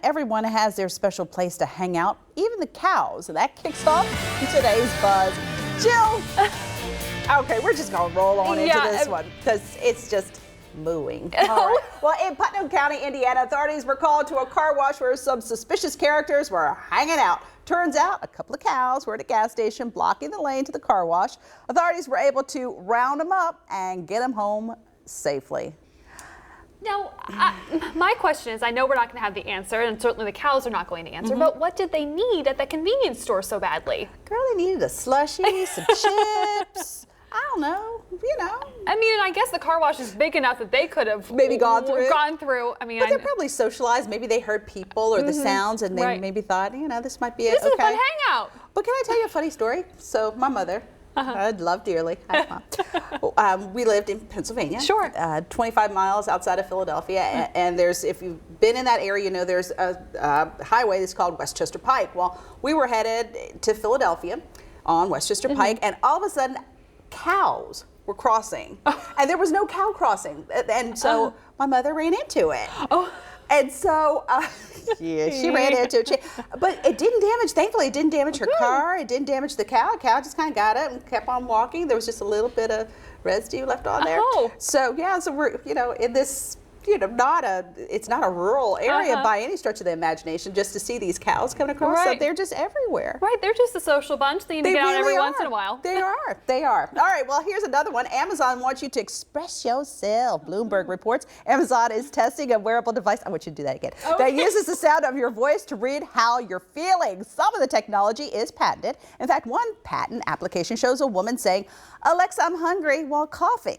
everyone has their special place to hang out, even the cows. And that kicks off today's buzz. Jill, okay, we're just going to roll on into this one because it's just mooing. All right. Well, in Putnam County, Indiana, authorities were called to a car wash where some suspicious characters were hanging out. Turns out a couple of cows were at a gas station blocking the lane to the car wash. Authorities were able to round them up and get them home safely. Now, my question is, I know we're not going to have the answer, and certainly the cows are not going to answer, but what did they need at the convenience store so badly? Girl, they needed a slushie, some chips. I don't know, I mean, and I guess the car wash is big enough that they could have maybe gone through. I mean, but they're probably socialized. Maybe they heard people or the sounds, and they maybe thought, this might be this is a fun hangout. But can I tell you a funny story? So my mother, I love dearly. Hi, Mom. We lived in Pennsylvania. Sure. 25 miles outside of Philadelphia, and if you've been in that area, there's a highway that's called Westchester Pike. Well, we were headed to Philadelphia on Westchester Pike, and all of a sudden, cows were crossing, and there was no cow crossing, and so my mother ran into it. And so, she ran into it. But it didn't damage, thankfully, it didn't damage her car. It didn't damage the cow. The cow just kind of got up and kept on walking. There was just a little bit of residue left on there. So, so we're, in this, it's not a rural area by any stretch of the imagination, just to see these cows coming across. So they're just everywhere. Right, they're just a social bunch. They need to get out every once in a while. They are. All right, well, here's another one. Amazon wants you to express yourself. Bloomberg reports Amazon is testing a wearable device. I want you to do that again. That uses the sound of your voice to read how you're feeling. Some of the technology is patented. In fact, one patent application shows a woman saying, "Alexa, I'm hungry," while coughing.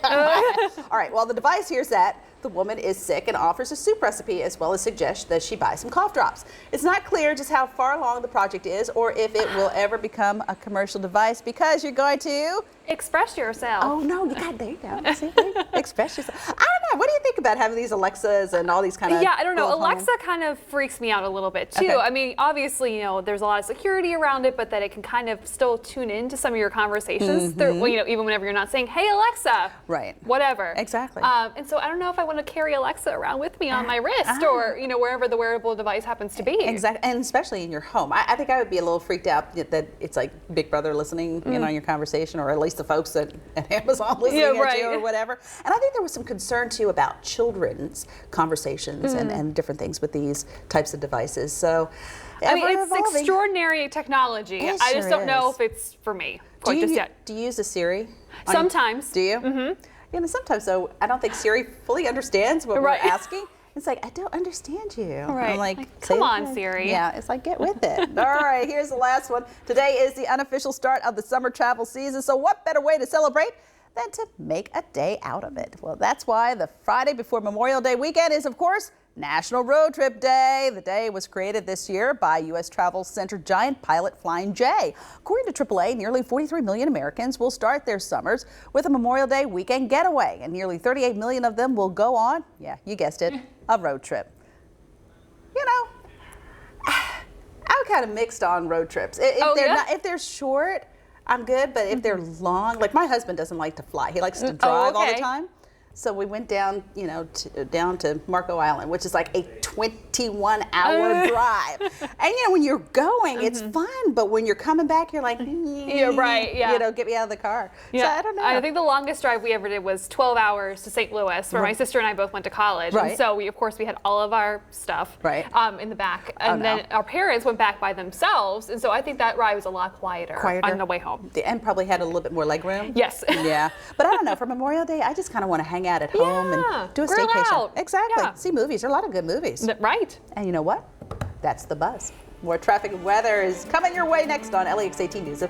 All right, well, the device hears that the woman is sick and offers a soup recipe, as well as suggests that she buy some cough drops. It's not clear just how far along the project is or if it will ever become a commercial device, because you're going to express yourself. Oh, no, there you go. See, express yourself. I don't know. What do you think about having these Alexas and all these kind of I don't know. Alexa kind of freaks me out a little bit, too. I mean, obviously, there's a lot of security around it, but that it can kind of still tune into some of your conversations, even whenever you're not saying, "Hey, Alexa." Right. Whatever. Exactly. And so I don't know if I want to carry Alexa around with me on my wrist or, wherever the wearable device happens to be. Exactly. And especially in your home. I think I would be a little freaked out that it's like Big Brother listening in on your conversation, or at least the folks at Amazon listening at you or whatever. And I think there was some concern, too, about children's conversations and different things with these types of devices. So, I mean, it's extraordinary technology. I just don't know if it's for me quite just yet. Do you use a Siri? Sometimes. Do you? Sometimes, though, I don't think Siri fully understands what we're asking. It's like, I don't understand you. Right. I'm like, come on, Siri. Yeah, it's like, get with it. All right, here's the last one. Today is the unofficial start of the summer travel season, so what better way to celebrate than to make a day out of it? Well, that's why the Friday before Memorial Day weekend is, of course, National Road Trip Day. The day was created this year by U.S. travel center giant pilot Flying J. According to AAA, nearly 43 million Americans will start their summers with a Memorial Day weekend getaway, and nearly 38 million of them will go on, you guessed it, a road trip. I'm kind of mixed on road trips. If they're short, I'm good, but if they're long, like my husband doesn't like to fly. He likes to drive all the time. So we went down, down to Marco Island, which is like a 21-hour drive. And when you're going, it's fun, but when you're coming back, you're like, get me out of the car. So I don't know. I think the longest drive we ever did was 12 hours to St. Louis, where my sister and I both went to college. And so we had all of our stuff in the back, and then our parents went back by themselves. And so I think that ride was a lot quieter on the way home. And probably had a little bit more leg room. Yes. Yeah. But I don't know. For Memorial Day, I just kind of want to hang out at home and do a staycation. Out. Exactly. See movies. There are a lot of good movies. Right. And you know what? That's the buzz. More traffic and weather is coming your way next on LEX 18 News.